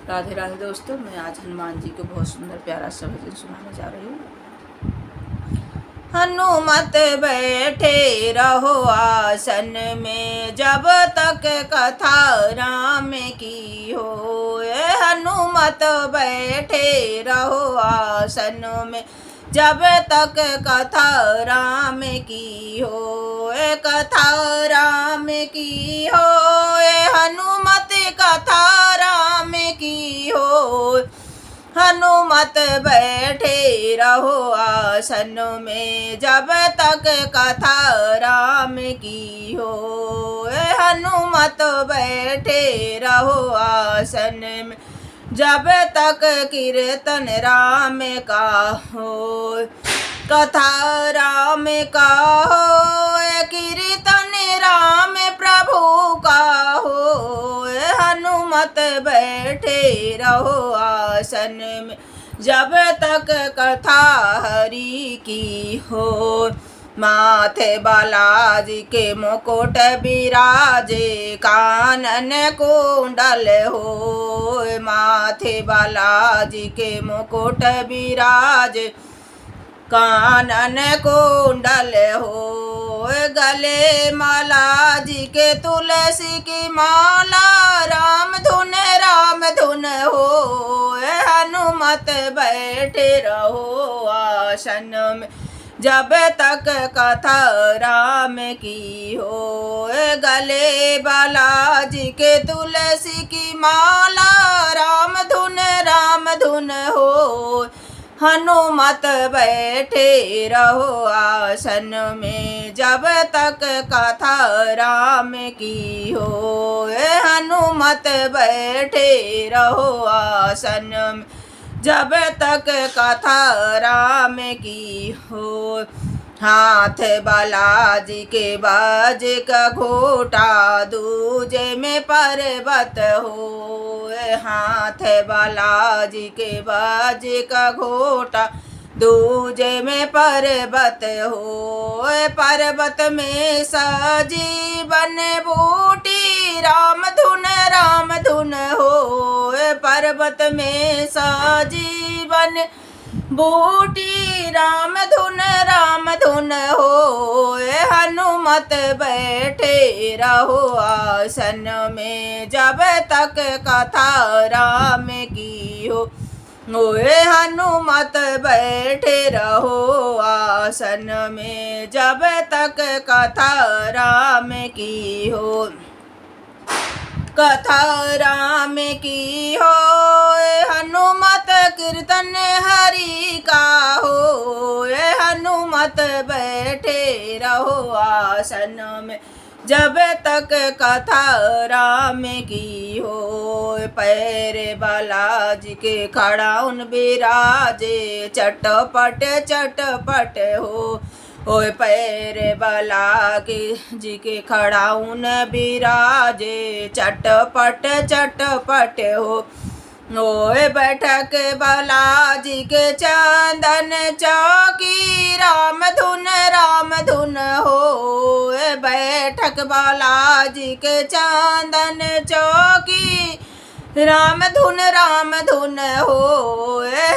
राधे राधे दोस्तों, मैं आज हनुमान जी को बहुत सुंदर प्यारा सा भजन सुनाने जा रही हूँ। हनुमत बैठे रहो आसन में, जब तक कथा राम की हो। हनुमत बैठे रहो आसन में, जब तक कथा राम की हो। कथा राम की हो, हनुमत कथा राम की हो। हनुमत बैठे रहो आसन में, जब तक कथा राम की हो। हनुमत बैठे रहो आसन में, जब तक कीर्तन राम का हो। कथा राम का हो, कीर्तन राम प्रभु का हो। हनुमत बैठे रहो आसन में, जब तक कथा हरि की हो। माथे बालाजी के मुकुट बिराजे, कानन कुंडल हो। माथे बालाजी के मुकुट बिराजे, कानन कुंडल हो। गले माला जी के तुलसी की माला, राम धुन हो। हनुमत बैठे रहो आसन में, जब तक कथा राम की हो। गले बालाजी के तुलसी की माला, राम धुन हो। हनुमत बैठे रहो आसन में, जब तक कथा राम की हो। हनुमत बैठे रहो आसन में, जब तक कथा राम की हो। हाथ बालाजी के बाज का घोटा, दूजे में पर्वत हो। हाथ बालाजी के बाज का घोटा, दूजे में पर्वत हो। पर्वत में सजीवन बूटी, राम धुन हो। पर्वत में सजीवन बूटी, राम धुन हो। हनुमत बैठे रहो आसन में, जब तक कथा राम की हो। हनुमत बैठे रहो आसन में, जब तक कथा राम की हो। कथा राम की हो, हनुमत कीर्तन हरि का हो। हनुमत बैठे रहो आसन में, जब तक कथा राम की हो। पैर बालाजी के खड़ाउन बिराजे, चटपट चटपट हो। ओए पैर बालाजी जी के खड़ाउन बिराजे, चटपट चटपट हो। ओए बैठक बालाजी के चंदन चौकी, राम धुन हो। बैठक बालाजी के चंदन चौकी, राम धुन हो।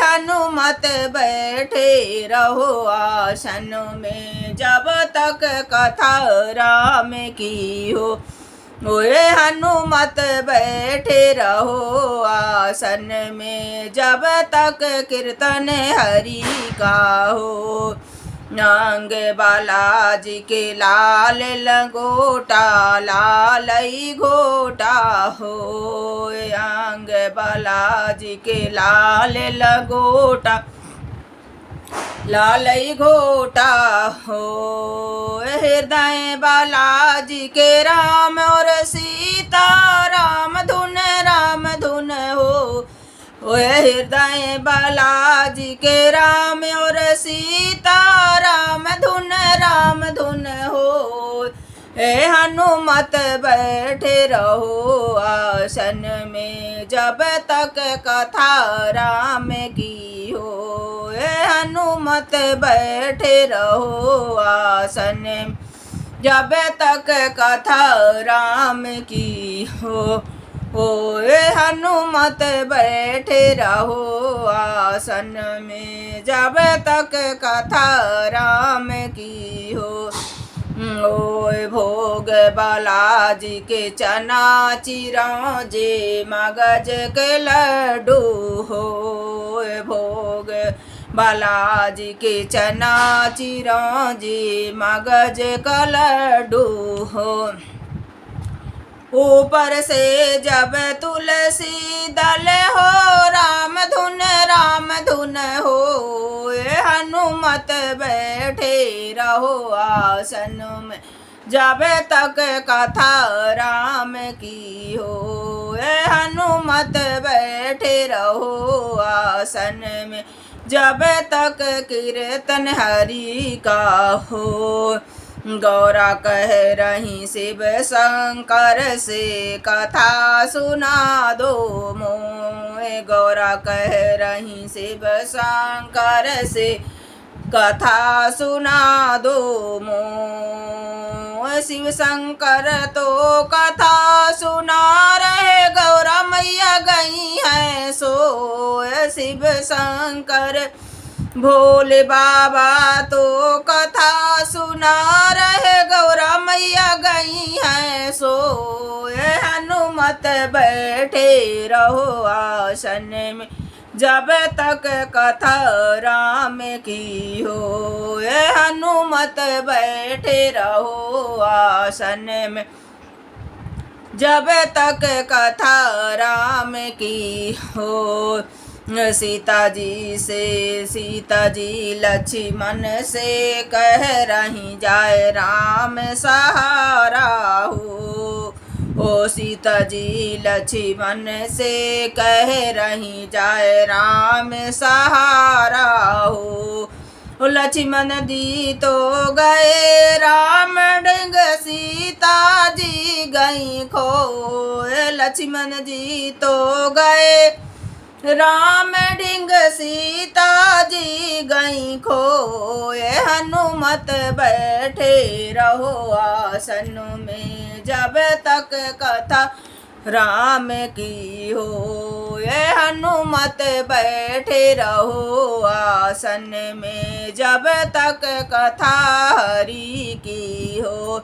हनुमत बैठे रहो आसन में, जब तक कथा राम की हो। हनुमत बैठे रहो आसन में, जब तक कीर्तन हरि का हो। नांग बालाजी के लाल लंगोटा, लालई घोटा हो। आंग बालाजी के लाल लंगोटा, लालई घोटा हो। हृदय बालाजी के राम और सीता, राम धुन हो। हृदय बालाजी के राम और सीता, राम धुन हो। हनुमत बैठे रहो आसन में, जब तक कथा राम की हो। हनुमत बैठे रहो आसन में, जब तक कथा राम की हो। होए हनुमत बैठे रहो आसन में, जब तक कथा राम की हो। ओए भोग बालाजी के चना चिरौंजे, मगज के लड्डू हो। भोग बालाजी के चना चिरौंजे, मगज का लड्डू हो। ऊपर से जब तुलसी दल हो, राम धुन हो। हनुमत बैठे रहो आसन में, जब तक कथा राम की हो। हनुमत बैठे रहो आसन में, जब तक कीर्तन हरि का हो। गौरा कह रही शिव शंकर से, कथा सुना दो मोए। गौरा कह रही शिव शंकर से, कथा सुना दो मोए। शिव शंकर तो कथा सुना रहे, गौरा मैया गई है सोए। शिव शंकर भोले बाबा तो कथा सुना रहे, गौरा मैया गई है सोए। हनुमत बैठे रहो आसन में, जब तक कथा राम की हो। हनुमत बैठे रहो आसन में, जब तक कथा राम की हो। सीता जी लक्ष्मण से कह रही, जाए राम सहारा हो। ओ सीता जी लक्ष्मण से कह रही, जाए राम सहारा हो। लक्ष्मण जी तो गए राम डिंग, सीता जी गई खो। लक्ष्मण जी तो गए राम डिंग, सीता जी गई खोए। हनुमत बैठे रहो आसन में, जब तक कथा राम की हो। हनुमत बैठे रहो आसन में, जब तक कथा हरि की हो।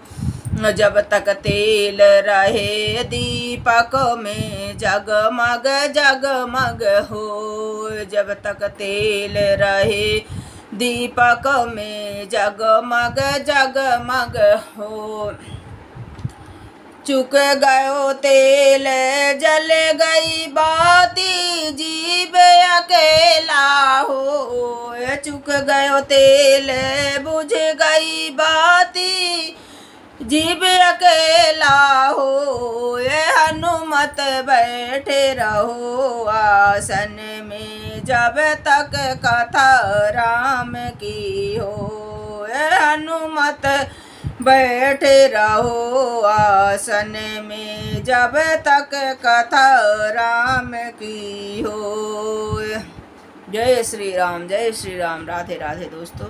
जब तक तेल रहे दीपक में, जगमग जगमग हो। जब तक तेल रहे दीपक में, जगमग जगमग हो। चुक गयो तेल जल गई बाती, जीव अकेला हो। चुक गयो तेल बुझ गई बाती, जीव अकेला हो। हनुमत बैठे रहो आसन में, जब तक कथा राम की हो। हनुमत बैठे रहो आसन में, जब तक कथा राम की हो। जय श्री राम, जय श्री राम। राधे राधे दोस्तों।